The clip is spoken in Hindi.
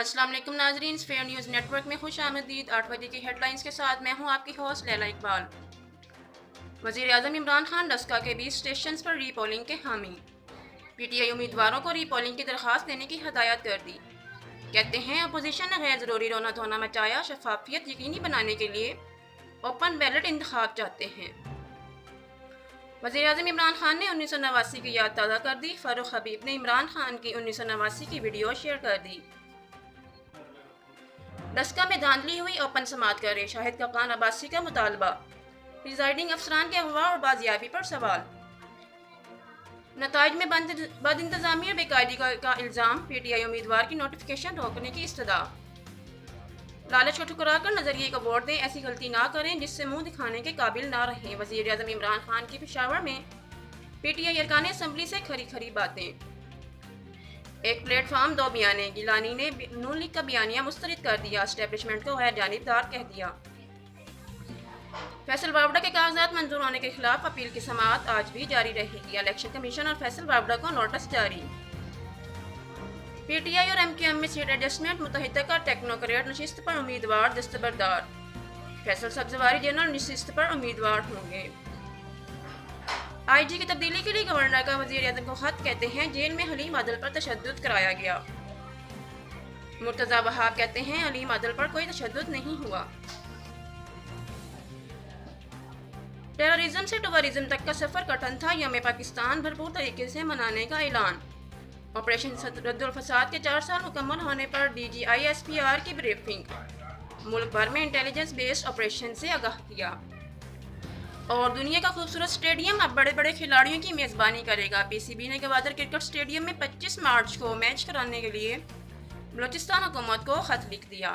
अस्सलाम वालेकुम नाजरीन, फेयर न्यूज़ नेटवर्क में खुश आमदीद। 8 बजे की हेडलाइंस के साथ मैं हूं आपकी होस्ट लैला इकबाल। वज़ीर आज़म इमरान खान डस्का के 20 स्टेशन पर रीपोलिंग के हामी। PTI उम्मीदवारों को रीपोलिंग की दरख्वास्त देने की हदायत कर दी। कहते हैं अपोजिशन ने गैर ज़रूरी रोना धोना मचाया, शफाफियत यकीनी बनाने के लिए ओपन बैलेट इंतखाब चाहते हैं। वज़ीर आज़म इमरान खान ने 1989 की याद ताज़ा कर दी। फ़ारूक हबीब ने इमरान खान की 1989 की वीडियो शेयर कर दी। डस्का में धांधली हुई, ओपन समाअत करे। शाहिद कप्तान अब्बासी का मुतालबा। प्रिजाइडिंग अफसरान के अगवा और बाजियाबी पर सवाल। नताइज में बद इंतजामी और बेकायदी का इल्ज़ाम। PTI उम्मीदवार की नोटिफिकेशन रोकने की इस्तदा। लालच को ठुकराकर नजरिए को वोट दें, ऐसी गलती ना करें जिससे मुंह दिखाने के काबिल ना रहें। वज़ीर आज़म इमरान खान की पेशावर में PTI अरकान असम्बली से खरी खरी बातें। एक प्लेटफार्म दो बयाने। गिलानी ने नून लीग का बयानिया मुस्तरद कर दिया, एस्टेब्लिशमेंट को गैर जानिबदार कह दिया। फैसल वावड़ा के कागजात मंजूर होने के खिलाफ अपील की समाअत आज भी जारी रहेगी। इलेक्शन कमीशन और फैसल वावड़ा को नोटिस जारी। PTI और MQM में सीट एडजस्टमेंट। मुतहदा का टेक्नोक्रेट नशिस्त पर उम्मीदवार दस्तबरदार। फैसल सब्जवारी जनरल नशिस्त पर उम्मीदवार होंगे। IG की तब्दीली के लिए गवर्नर का वज़ीर आज़म को खत। कहते हैं जेल में हलीम अदल पर तशद्दुद कराया गया। मुर्तज़ा वहाब कहते हैं हलीम अदल पर कोई तशद्दुद नहीं हुआ। टेररिज्म से टूरिज्म तक का सफ़र कठिन था। यौम पाकिस्तान भरपूर तरीके से मनाने का ऐलान। ऑपरेशन रद्दुल फसाद के 4 साल मुकम्मल होने पर DG ISPR की ब्रीफिंग। मुल्क भर में इंटेलिजेंस बेस्ड ऑपरेशन से आगाह किया। और दुनिया का खूबसूरत स्टेडियम अब बड़े बड़े खिलाड़ियों की मेज़बानी करेगा। PCB ने गवादर क्रिकेट स्टेडियम में 25 मार्च को मैच कराने के लिए बलूचिस्तान हुकूमत को खत लिख दिया।